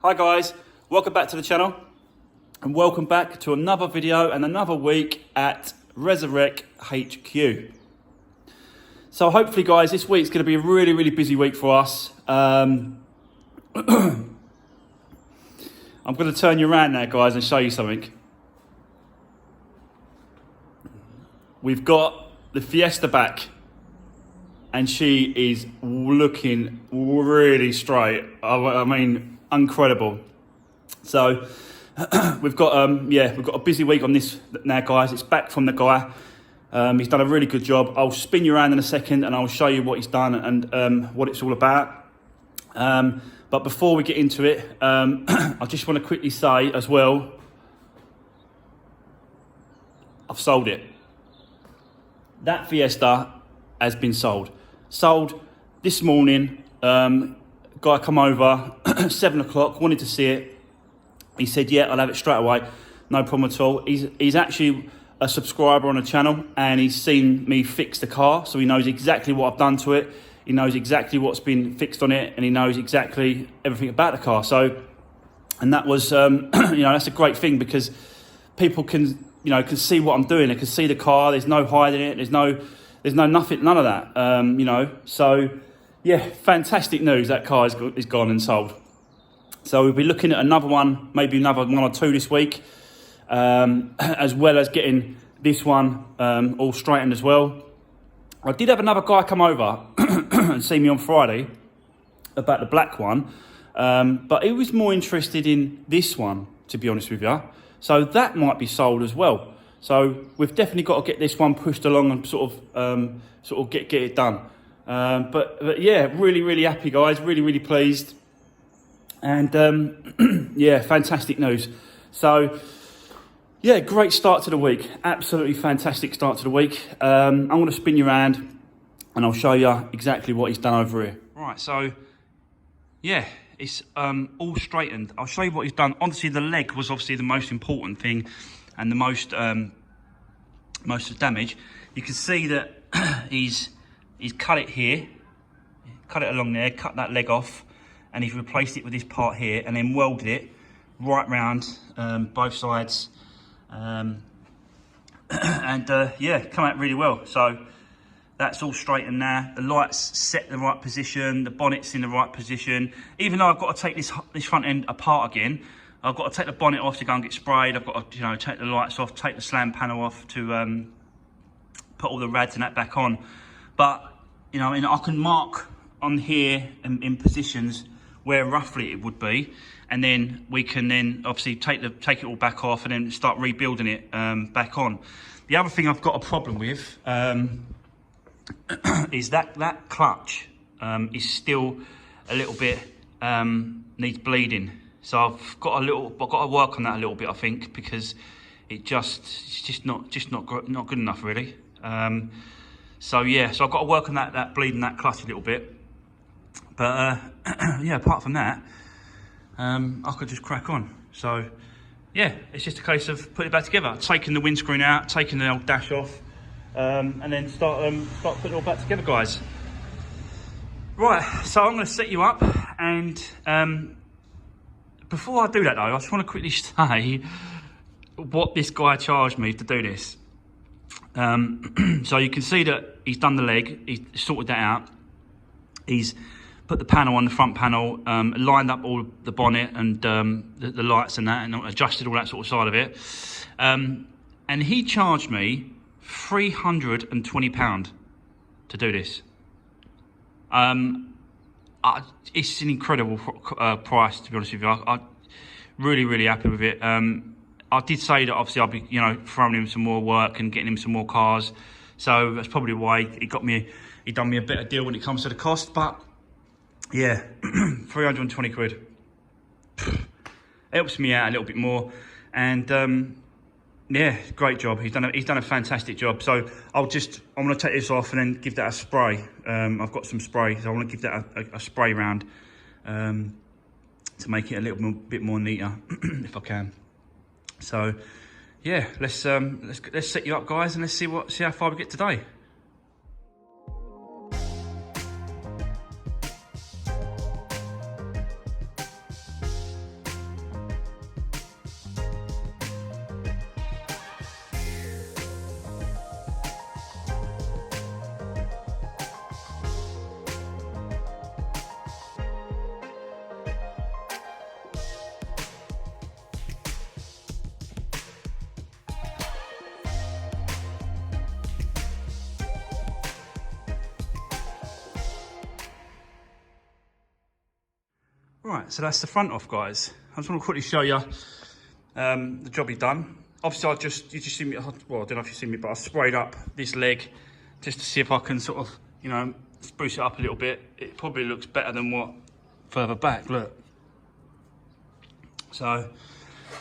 Hi guys, welcome back to the channel and welcome back to another video and another week at Resurwreck HQ. So hopefully guys, this week's going to be a really busy week for us. I'm going to turn you around now guys and show you something. We've got the Fiesta back and she is looking really straight. I mean, incredible. So we've got a busy week on this now guys. It's back from the guy. He's done a really good job. I'll spin you around in a second and I'll show you what he's done and what it's all about. But before we get into it, I just want to quickly say as well, I've sold it. That Fiesta has been sold. Sold this morning. Guy come over 7 o'clock, wanted to see it. He said, yeah, I'll have it straight away. No problem at all. He's actually a subscriber on the channel and he's seen me fix the car. So he knows exactly what I've done to it. He knows exactly what's been fixed on it and he knows exactly everything about the car. So, and that was, that's a great thing because people can see what I'm doing. They can see the car. There's no hiding it. There's no nothing, none of that, So, yeah, fantastic news. That car is gone and sold. So we'll be looking at another one, maybe another one or two this week, as well as getting this one all straightened as well. I did have another guy come over and see me on Friday about the black one, but he was more interested in this one, to be honest with you. So that might be sold as well. So we've definitely got to get this one pushed along and sort of get it done. But yeah, really happy guys, really pleased. And yeah, fantastic news. So yeah, great start to the week. Absolutely fantastic start to the week. I'm going to spin you around and I'll show you exactly what he's done over here. Right, so yeah, it's all straightened. I'll show you what he's done. Obviously the leg was obviously the most important thing and the most of the damage. You can see that he's cut it here, cut it along there, cut that leg off, and he's replaced it with this part here, and then welded it right round both sides, and yeah, come out really well. So that's all straightened now. The lights set in the right position, the bonnet's in the right position. Even though I've got to take this front end apart again, I've got to take the bonnet off to go and get sprayed. I've got to take the lights off, take the slam panel off to put all the rads and that back on. But I can mark on here in positions where roughly it would be, and then we can then obviously take it all back off and then start rebuilding it back on. The other thing I've got a problem with is that clutch is still a little bit needs bleeding. So I've got to work on that a little bit, I think, because it's just not good enough really. So yeah, so I've got to work on that bleeding that clutch a little bit. But yeah, apart from that, I could just crack on. So yeah, it's just a case of putting it back together, taking the windscreen out, taking the old dash off, and then start putting it all back together, guys. Right, so I'm going to set you up, and before I do that though, I just want to quickly say what this guy charged me to do this. So you can see that he's done the leg, he's sorted that out, he's put the panel on the front panel, lined up all the bonnet and the lights and that, and adjusted all that sort of side of it. And he charged me £320 to do this. It's an incredible price, to be honest with you. I'm really happy with it. I did say that obviously I'll be, throwing him some more work and getting him some more cars. So that's probably why he done me a better deal when it comes to the cost. But yeah, 320 quid. Helps me out a little bit more. And yeah, great job. He's done a fantastic job. So I'm going to take this off and then give that a spray. I've got some spray, so I want to give that a spray round to make it a little bit more neater, if I can. So yeah, let's set you up, guys, and let's see how far we get today. Right, so that's the front off, guys. I just want to quickly show you the job he's done. Obviously, you just see me, well, I don't know if you see me, but I sprayed up this leg just to see if I can sort of, you know, spruce it up a little bit. It probably looks better than what further back, look. So,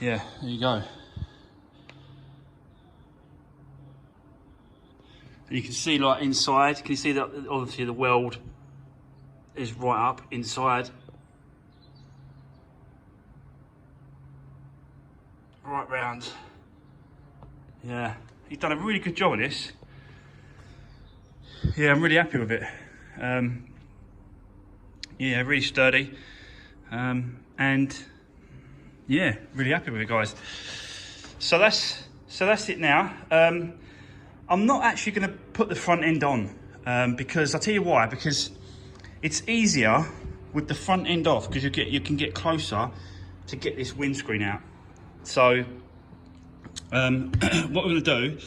yeah, there you go. And you can see, like, inside, can you see that obviously the weld is right up inside. Right round. Yeah, he's done a really good job on this. Yeah, I'm really happy with it. Yeah, really sturdy. And yeah, really happy with it, guys. So that's it now. I'm not actually going to put the front end on because I'll tell you why. Because it's easier with the front end off because you can get closer to get this windscreen out. So what we're going to do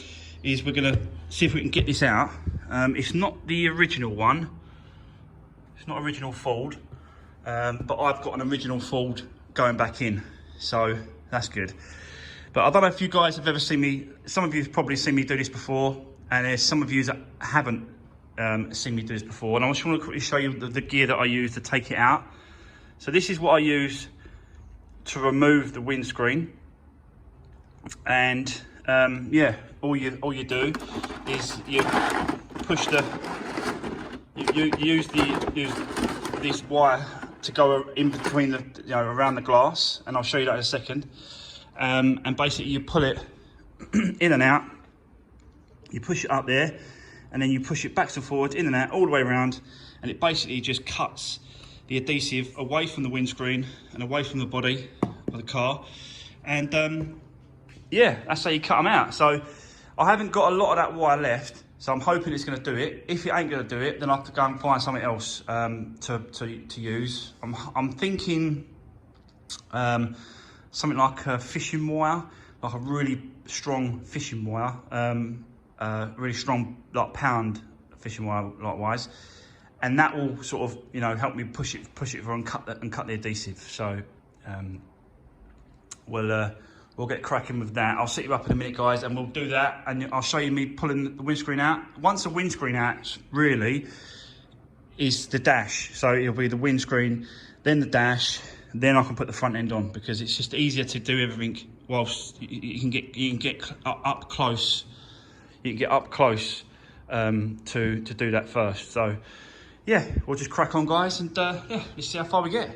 is we're going to see if we can get this out. It's not the original one. It's not original Ford, but I've got an original Ford going back in, so that's good. But I don't know if you guys have ever seen me, some of you have probably seen me do this before, and there's some of you that haven't seen me do this before. And I just want to quickly show you the gear that I use to take it out. So this is what I use to remove the windscreen. And yeah, all you do is you push you use this wire to go in between the, you know, around the glass, and I'll show you that in a second. And basically you pull it in and out, you push it up there, and then you push it back and forward, in and out, all the way around, and it basically just cuts the adhesive away from the windscreen and away from the body of the car. And yeah, that's how you cut them out. So I haven't got a lot of that wire left, so I'm hoping it's going to do it. If it ain't going to do it, then I have to go and find something else to use. I'm thinking something like a fishing wire, like a really strong fishing wire, really strong, like pound fishing wire, likewise, and that will sort of, you know, help me push it through and cut the adhesive. So we'll get cracking with that. I'll set you up in a minute, guys, and we'll do that, and I'll show you me pulling the windscreen out. Once the windscreen out, really, is the dash. So it'll be the windscreen, then the dash, then I can put the front end on, because it's just easier to do everything whilst you can get up close. You can get up close to do that first. So yeah, we'll just crack on, guys, and yeah, let's see how far we get.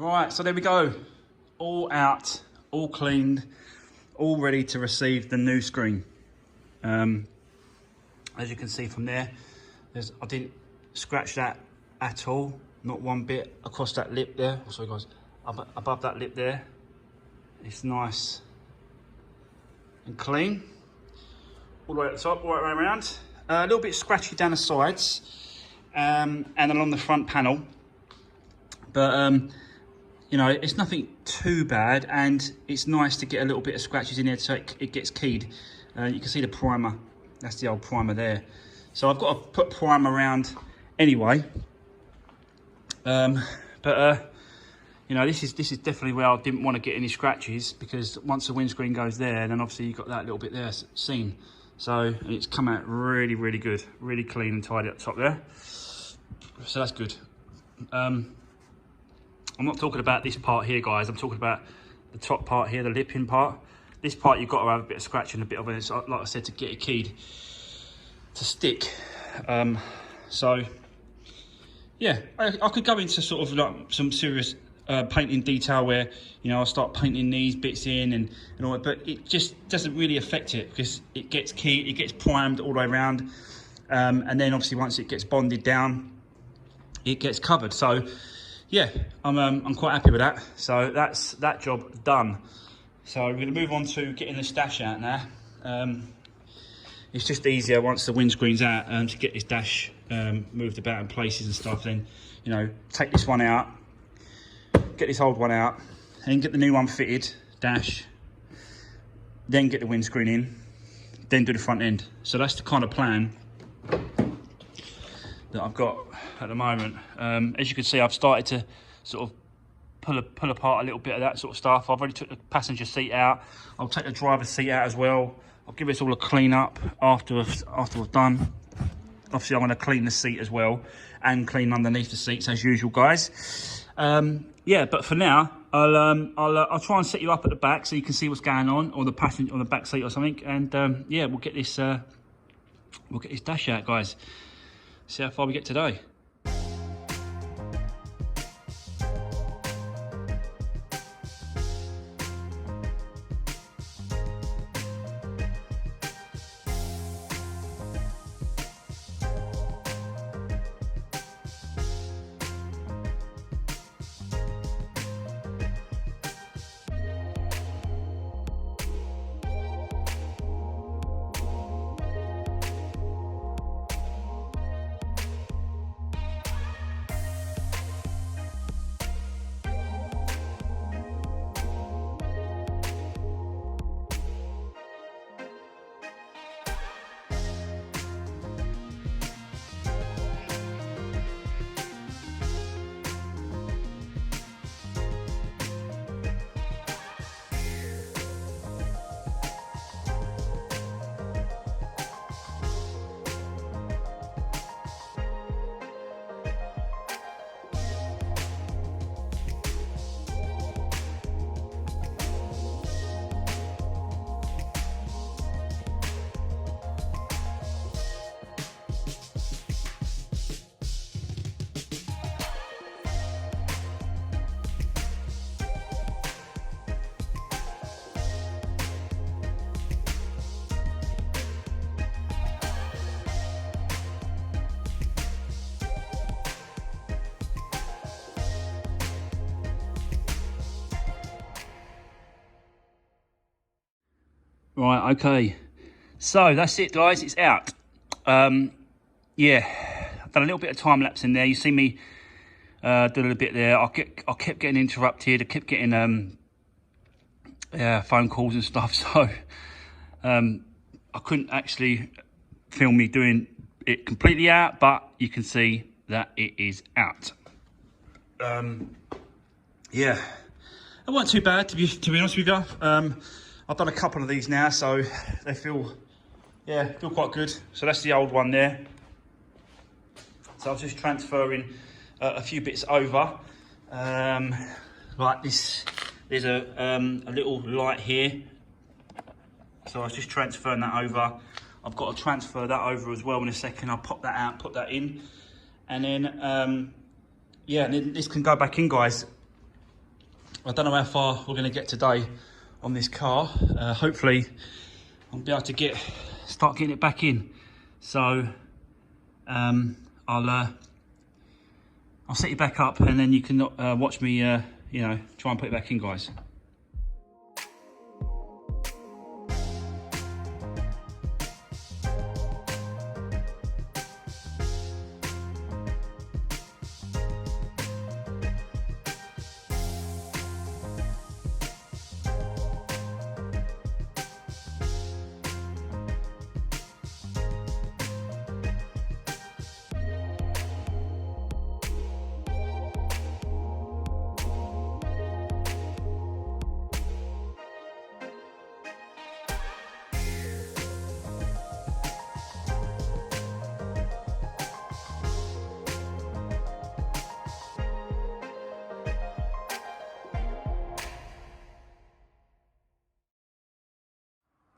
Right, so there we go. All out, all cleaned, all ready to receive the new screen. As you can see from there, I didn't scratch that at all, not one bit across that lip there. Oh, sorry guys, above that lip there. It's nice and clean. All the way at the top, all the way around. A little bit scratchy down the sides and along the front panel. But, you know, it's nothing too bad, and it's nice to get a little bit of scratches in there so it gets keyed. You can see the primer. That's the old primer there. So I've got to put primer around anyway. You know, this is definitely where I didn't want to get any scratches, because once the windscreen goes there, then obviously you've got that little bit there seen. So it's come out really, really good, really clean and tidy up top there. So that's good. I'm not talking about this part here, guys. I'm talking about the top part here, the lipping part. This part you've got to have a bit of scratching, a bit of it, like I said, to get it keyed to stick. So yeah, I could go into sort of like some serious painting detail where, you know, I'll start painting these bits in and all that, but it just doesn't really affect it because it gets keyed, it gets primed all the way around, and then obviously once it gets bonded down, it gets covered. So yeah, I'm quite happy with that. So that's that job done. So we're going to move on to getting this dash out now. It's just easier once the windscreen's out to get this dash moved about in places and stuff. Then, you know, take this one out, get this old one out, and get the new one fitted, dash, then get the windscreen in, then do the front end. So that's the kind of plan that I've got at the moment. As you can see, I've started to sort of pull apart a little bit of that sort of stuff. I've already took the passenger seat out. I'll take the driver's seat out as well. I'll give this all a clean up after I've done. Obviously, I'm going to clean the seat as well and clean underneath the seats as usual, guys. Yeah, but for now, I'll try and set you up at the back so you can see what's going on, or the passenger on the back seat or something. And yeah, we'll get this dash out, guys. See how far we get today. Right, okay. So that's it, guys. It's out. Yeah, I've done a little bit of time lapse in there. You see me do a little bit there. I kept getting interrupted. I kept getting phone calls and stuff. So I couldn't actually film me doing it completely out, but you can see that it is out. Yeah, it wasn't too bad to be honest with you. I've done a couple of these now, so they feel quite good. So that's the old one there. So I was just transferring a few bits over. Like this, there's a little light here. So I was just transferring that over. I've got to transfer that over as well in a second. I'll pop that out, put that in. And then, yeah, and then this can go back in, guys. I don't know how far we're going to get today on this car. Hopefully I'll be able to start getting it back in. So I'll set you back up, and then you can watch me you know, try and put it back in, guys.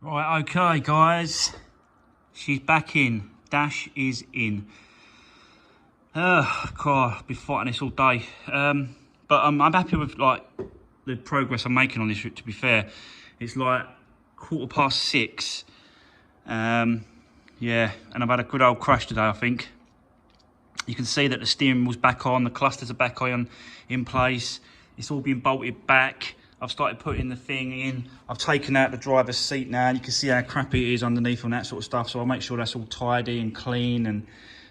Right, okay guys, she's back in. Dash is in. God, I've been fighting this all day. But I'm happy with like the progress I'm making on this, to be fair. It's like 6:15. Yeah, and I've had a good old crash today, I think. You can see that the steering wheel's back on, the clusters are back on in place. It's all been bolted back. I've started putting the thing in. I've taken out the driver's seat now, and you can see how crappy it is underneath and that sort of stuff. So I'll make sure that's all tidy and clean, and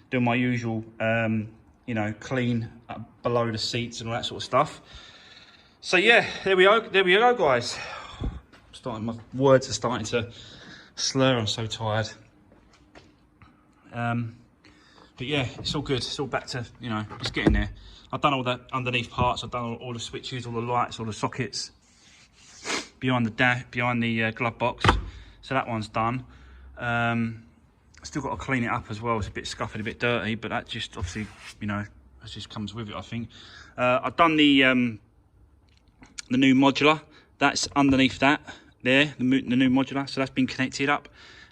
do my usual, you know, clean below the seats and all that sort of stuff. So yeah, there we go, guys. My words are starting to slur. I'm so tired. But yeah, it's all good. It's all back to, you know, it's getting there. I've done all the underneath parts. I've done all the switches, all the lights, all the sockets behind the glove box. So that one's done. Still got to clean it up as well. It's a bit scuffed, a bit dirty, but that just obviously, you know, that just comes with it, I think. I've done the new modular. That's underneath that there, the new modular. So that's been connected up,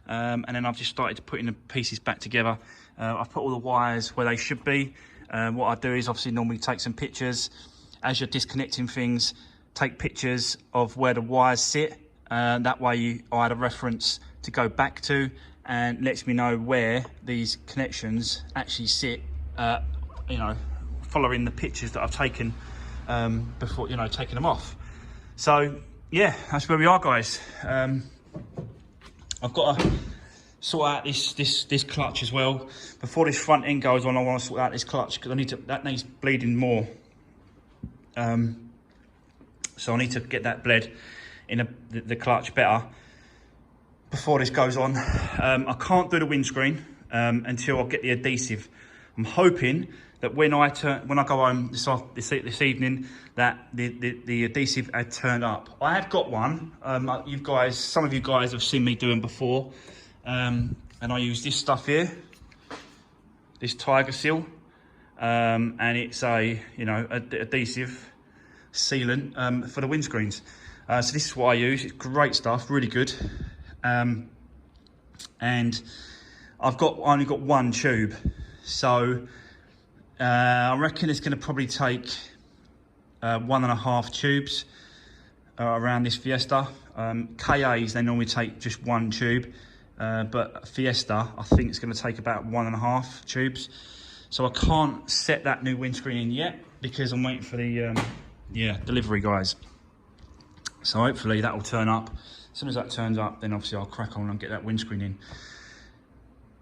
and then I've just started putting the pieces back together. I've put all the wires where they should be. What I do is obviously normally take some pictures as you're disconnecting things. Take pictures of where the wires sit. That way I had a reference to go back to, and lets me know where these connections actually sit. You know, following the pictures that I've taken before, you know, taking them off. So yeah, that's where we are, guys. I've got to sort out this clutch as well. Before this front end goes on, I want to sort out this clutch, because that needs bleeding more. So I need to get that bled in the clutch better before this goes on. I can't do the windscreen until I get the adhesive. I'm hoping that when I go home this evening, that the adhesive had turned up. I have got one. Some of you guys have seen me doing before. And I use this stuff here, this Tiger Seal, and it's a, you know, adhesive sealant for the windscreens. So this is what I use. It's great stuff, really good. And I've only got one tube, so I reckon it's going to probably take 1.5 tubes around this Fiesta. KAs, they normally take just one tube. But Fiesta, I think it's going to take about 1.5 tubes. So I can't set that new windscreen in yet, because I'm waiting for the delivery guys. So hopefully that will turn up. As soon as that turns up, then obviously I'll crack on and get that windscreen in.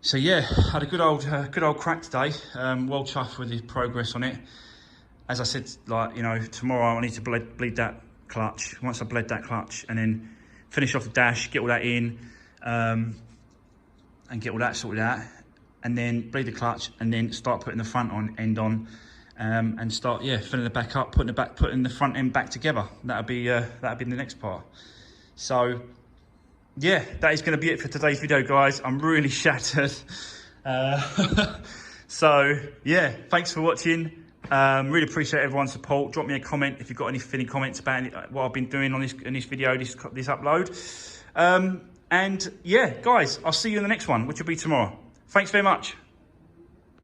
So yeah, had a good old crack today. Well chuffed with the progress on it. As I said, like, you know, tomorrow I need to bleed that clutch. Once I bled that clutch, and then finish off the dash, get all that in. And get all that sorted out, and then bleed the clutch, and then start putting the front end on, and start filling it back up, putting the front end back together. That'll be the next part. So yeah, that is going to be it for today's video, guys. I'm really shattered. So yeah, thanks for watching. Really appreciate everyone's support. Drop me a comment if you've got any comments about what I've been doing on this video, this upload. And yeah, guys, I'll see you in the next one, which will be tomorrow. Thanks very much.